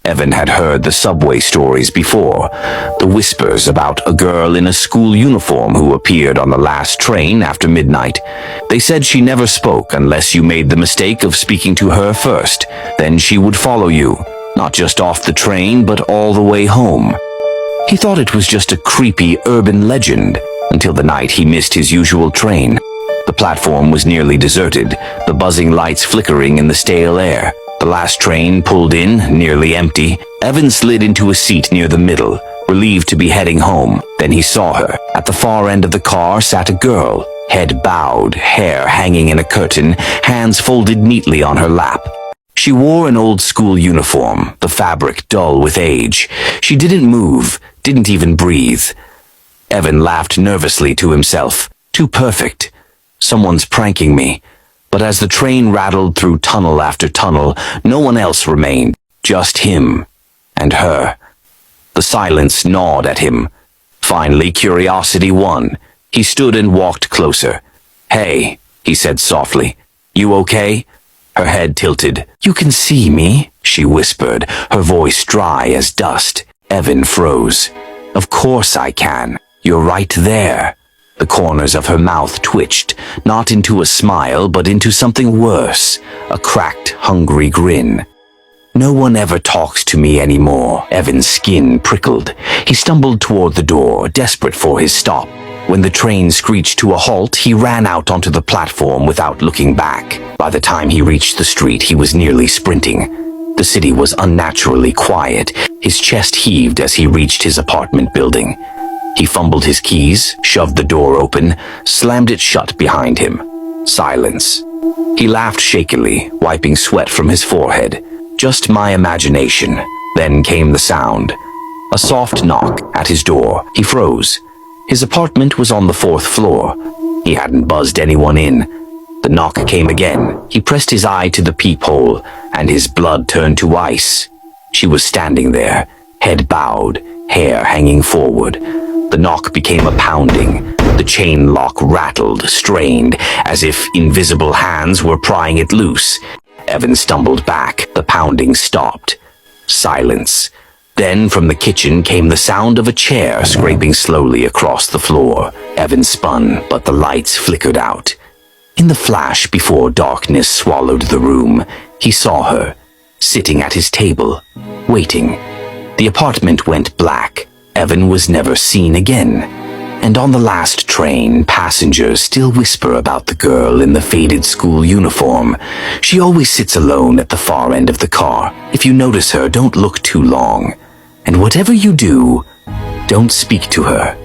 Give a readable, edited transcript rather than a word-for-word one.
Evan had heard the subway stories before, the whispers about a girl in a school uniform who appeared on the last train after midnight. They said she never spoke unless you made the mistake of speaking to her first. Then she would follow you, not just off the train, but all the way home. He thought it was just a creepy urban legend until the night he missed his usual train. The platform was nearly deserted, the buzzing lights flickering in the stale air. The last train pulled in, nearly empty. Evan slid into a seat near the middle, relieved to be heading home. Then he saw her. At the far end of the car sat a girl, head bowed, hair hanging in a curtain, hands folded neatly on her lap. She wore an old school uniform, the fabric dull with age. She didn't move, didn't even breathe. Evan laughed nervously to himself. Too perfect. Someone's pranking me. But as the train rattled through tunnel after tunnel, no one else remained, just him and her. The silence gnawed at him. Finally, curiosity won. He stood and walked closer. "Hey," he said softly. "You okay?" Her head tilted. "You can see me?" she whispered, her voice dry as dust. Evan froze. "Of course I can. You're right there." The corners of her mouth twitched, not into a smile, but into something worse, a cracked, hungry grin. "No one ever talks to me anymore." Evan's skin prickled. He stumbled toward the door, desperate for his stop. When the train screeched to a halt, he ran out onto the platform without looking back. By the time he reached the street, he was nearly sprinting. The city was unnaturally quiet. His chest heaved as he reached his apartment building. He fumbled his keys, shoved the door open, slammed it shut behind him. Silence. He laughed shakily, wiping sweat from his forehead. Just my imagination. Then came the sound. A soft knock at his door. He froze. His apartment was on the 4th floor. He hadn't buzzed anyone in. The knock came again. He pressed his eye to the peephole, and his blood turned to ice. She was standing there, head bowed, hair hanging forward. The knock became a pounding. The chain lock rattled, strained, as if invisible hands were prying it loose. Evan stumbled back. The pounding stopped. Silence. Then from the kitchen came the sound of a chair scraping slowly across the floor. Evan spun, but the lights flickered out. In the flash before darkness swallowed the room, he saw her, sitting at his table, waiting. The apartment went black. Evan was never seen again. And on the last train, passengers still whisper about the girl in the faded school uniform. She always sits alone at the far end of the car. If you notice her, don't look too long. And whatever you do, don't speak to her.